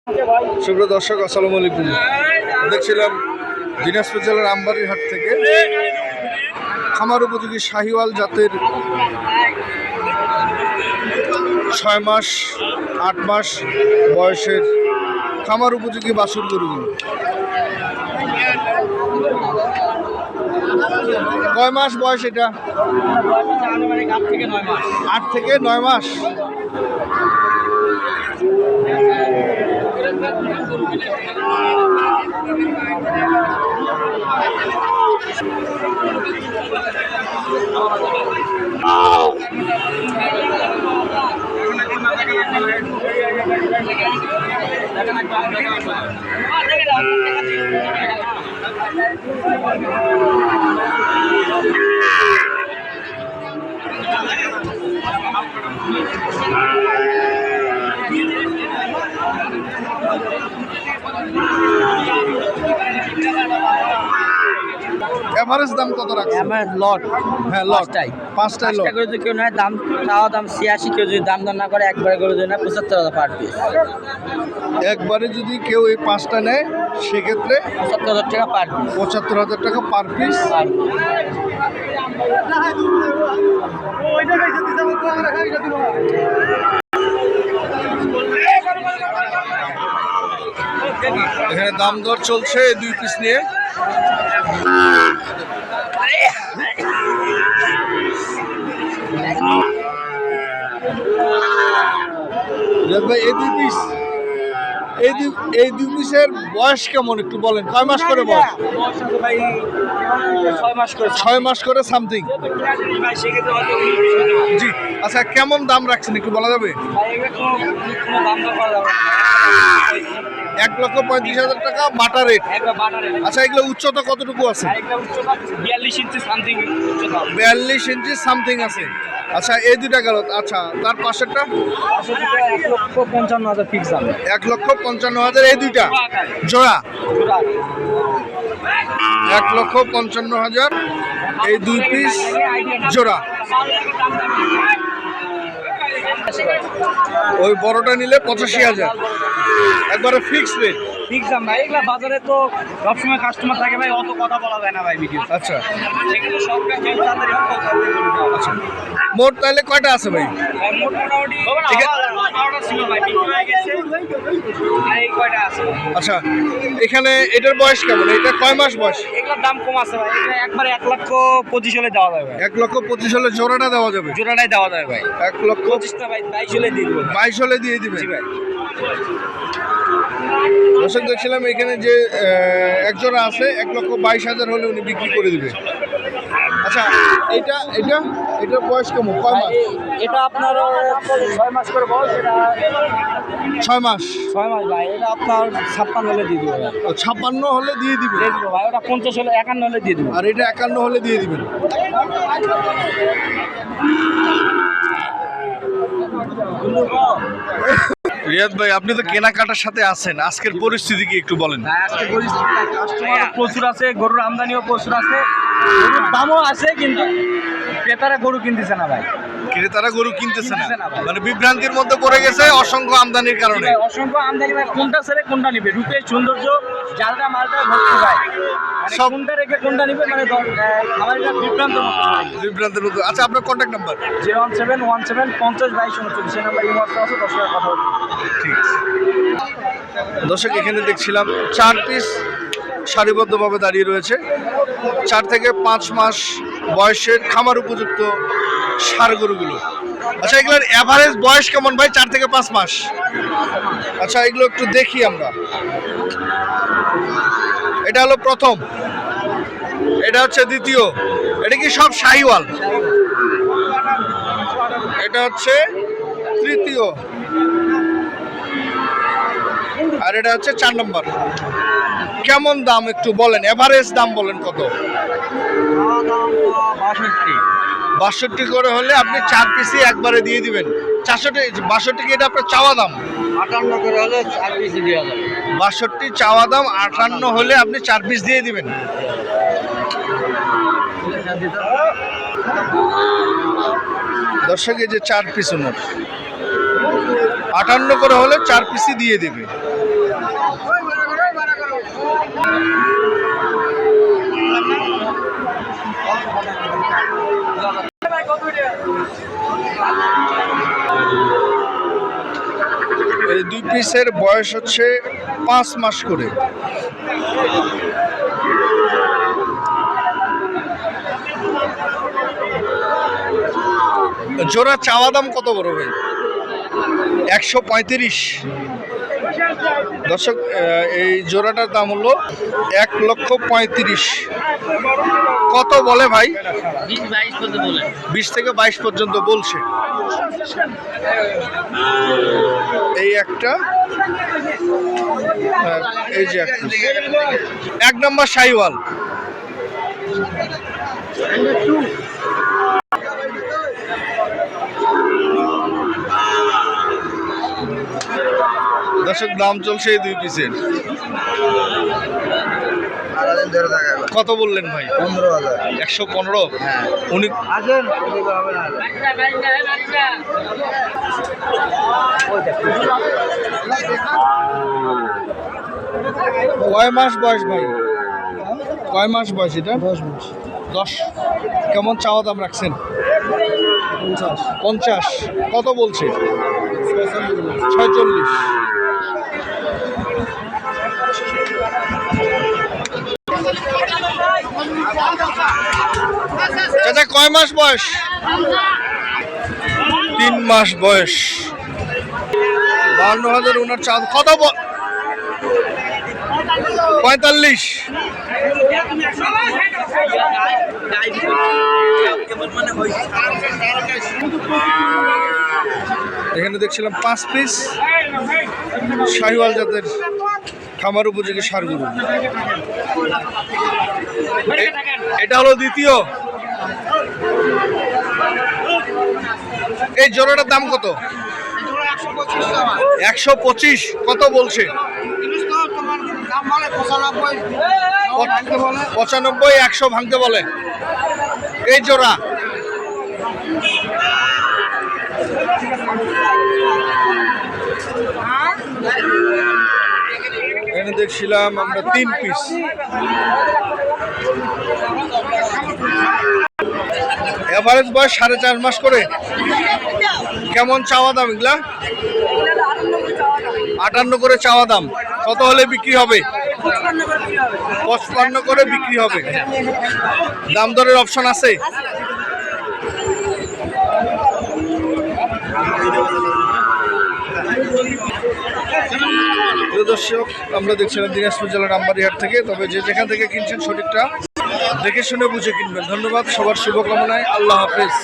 সুপ্রিয় দর্শক, আসসালামু আলাইকুম। দেখছিলাম দিনাজপুর জেলার আমবাড়ির হাট থেকে খামার উপযোগী শাহিওয়াল জাতের 6 মাস 8 মাস বয়সের খামার উপযোগী বাছুর গরুগুলো। কয় মাস বয়স এটা? 8 থেকে 9 মাস। এভারেজ দাম কত রাখছেন? আমার লট, হ্যাঁ লট, পাঁচটায় লট করে যদি কেউ নেয় দাম চাওয়া দাম 86, কেউ যদি দাম দর না করে একবারে করে দেয় না 75,000 পার পিস। একবারে যদি কেউ এই 5টা নেয় সেক্ষেত্রে 75,000 টাকা পার পিস। 75,000 টাকা পার পিস। এখানে দাম দর চলছে 2 পিস নিয়ে। ভাই এই দুই পিসের বয়স কেমন একটু বলেন? কয় মাস করে বয়স? 6 মাস করে সামথিং। জি, আচ্ছা কেমন দাম রাখছেন একটু বলা যাবে? 1,35,000 টাকা বাটা রেট। আচ্ছা, এগুলো উচ্চতা কতটুকু আছে? 42 ইঞ্চি সামথিং। 42 ইঞ্চি সামথিং আছে। আচ্ছা, এই দুইটা গেল। আচ্ছা, তার পাশেরটা 1,55,000 ফিক্স দাম। 1,55,000 এই দুইটা জোড়া। 1,55,000 এই 2 পিস জোড়া। ওই বড়টা নিলে 85,000 একবারে ফিক্সড রেট। ফিক্স দাম ভাই। এগুলা বাজারে তো সবসময় কাস্টমার থাকে ভাই, অত কথা বলা যায় না ভাই ভিডিও। আচ্ছা, সেগুলো সব আচ্ছা, মোট তাহলে কয়টা আছে ভাই? মোট মোটামুটি 12টা ছিল ভাই, বিক্রি হয়ে গেছে আর এই কয়টা আছে। আচ্ছা, এখানে এটার বয়স কেমন? এটা কয় মাস বয়স? এগুলোর দাম কম আছে ভাই, এগুলো একবারে 1,25,000 হলে দেওয়া যাবে ভাই। 1,25,000 হলে জোড়াটা দেওয়া যাবে? জোড়াটাই দেওয়া যাবে ভাই। 1,25,000 ভাই 22 হলে দিয়ে দেবো। 22 হলে দিয়ে দিবে। জি ভাই। দর্শক, দেখছিলাম এখানে যে একজোড়া আছে 1,22,000 হলে উনি বিক্রি করে দিবে। আচ্ছা, এটার বয়স কেমন? কয় মাস? এটা আপনার 6 মাস করে বয়স। এটা 6 মাস। 6 মাস ভাই। এটা আপনার 56 হলে দিয়ে দেবো ভাই। 56 হলে দিয়ে দিবে ভাই। ওটা 50 হলে 51 হলে দিয়ে দেবো। আর এটা 51 হলে দিয়ে দিবেন। রিয়াদ ভাই, আপনি তো কেনাকাটার সাথে আছেন, আজকের পরিস্থিতি কি একটু বলেন? আজকে পরিস্থিতি কাস্টমার প্রচুর আছে, গরুর আমদানিও প্রচুর আছে, গরুর দামও আছে, কিন্তু ক্রেতারা গরু কিনতেছে না ভাই। ক্রেতারা গরু কিনতেছে না, মানে বিভ্রান্তির মধ্যে পড়ে গেছে অসংখ্য আমদানির কারণে। অসংখ্য আমদানি ভাই, কোনটা ছেড়ে কোনটা নিবে? রূপের সৌন্দর্য, জালটা মালটা ভর্তি ভাই, সব কোনটা রেখে কোনটা নিবে, মানে আমার এটা বিভ্রান্তের মধ্যে। আচ্ছা, আপনার কন্ট্যাক্ট নাম্বার? 01717 50 22 39 নাম্বার ইমোতে আছে। 10 টাকা কথা বলবো। ঠিক আছে। দর্শক, এখানে দেখছিলাম 4 পিস সারিবদ্ধভাবে দাঁড়িয়ে রয়েছে 4 থেকে 5 মাস বয়সের খামার উপযুক্ত ষাঁড় গরুগুলো। আচ্ছা, এগুলোর অ্যাভারেজ বয়স কেমন ভাই? 4 থেকে 5 মাস। আচ্ছা, এগুলো একটু দেখি আমরা। এটা হলো প্রথম, এটা হচ্ছে দ্বিতীয়, এটা কি সব শাহিওয়াল? এটা হচ্ছে তৃতীয়, আর এটা হচ্ছে 4 নম্বর। কেমন দাম একটু বলেন? এভারেজ দাম বলেন কত? 62 করে হলে আপনি 4 পিসই একবারে দিয়ে দিবেন। 62 এটা আপনার চাওয়া দাম। 58 করে হলে 4 পিস দেওয়া যাবে। 62 চাওয়া দাম, 58 হলে আপনি 4 পিস দিয়ে দিবেন। দর্শক, এই যে 4 পিস ওনার 58 করে হলে 4 পিসই দিয়ে দিবে। এই দুই পিসের বয়স হচ্ছে 5 মাস করে। জোড়া চাওয়া দাম কত বড় ভাই? 135। দর্শক, এই জোড়াটার দাম হলো 1,35,000। কত বলে ভাই? 20 থেকে 22 পর্যন্ত বলছে। এই একটা, এই যে একটা, 1 নম্বর শাহিওয়াল। দর্শক, দাম চলছে এই দুই পিসের। কত বললেন ভাই? 15,000। 115। উনি কয় মাস বয়স ভাই? কয় মাস বয়স এটা? 10 মাস। 10। কেমন চাওয়া দাম রাখছেন? 50। কত বলছে? 46। চাচা, কয় মাস বয়স? 3 মাস বয়স। 52,000 ওনার চাঁদ। কত? 45। এখানে দেখছিলাম 5 পিস শাহিওয়াল জাতের খামার উপযোগী ষাঁড় গরু। এটা হলো দ্বিতীয়। এই জোড়াটার দাম কত? 125। কত বলছে? 95। 100 ভাঙতে বলে। এই জোড়া এখানে দেখছিলাম আমরা 3 পিস। এভারেজ বয়স 4.5 মাস করে। কেমন চাওয়া দাম এগুলা? 58 করে চাওয়া দাম। কত হলে বিক্রি হবে? 55 করে বিক্রি হবে। দাম দরের অপশন আছে? দর্শক, আমরা দেখছিলাম দিনাজপুর জেলার আমবাড়িহাট থেকে। তবে যে যেখান থেকে কিনছেন সঠিকটা দেখে শুনে বুঝে কিনবেন। ধন্যবাদ, সবার শুভকামনায়। আল্লাহ হাফেজ।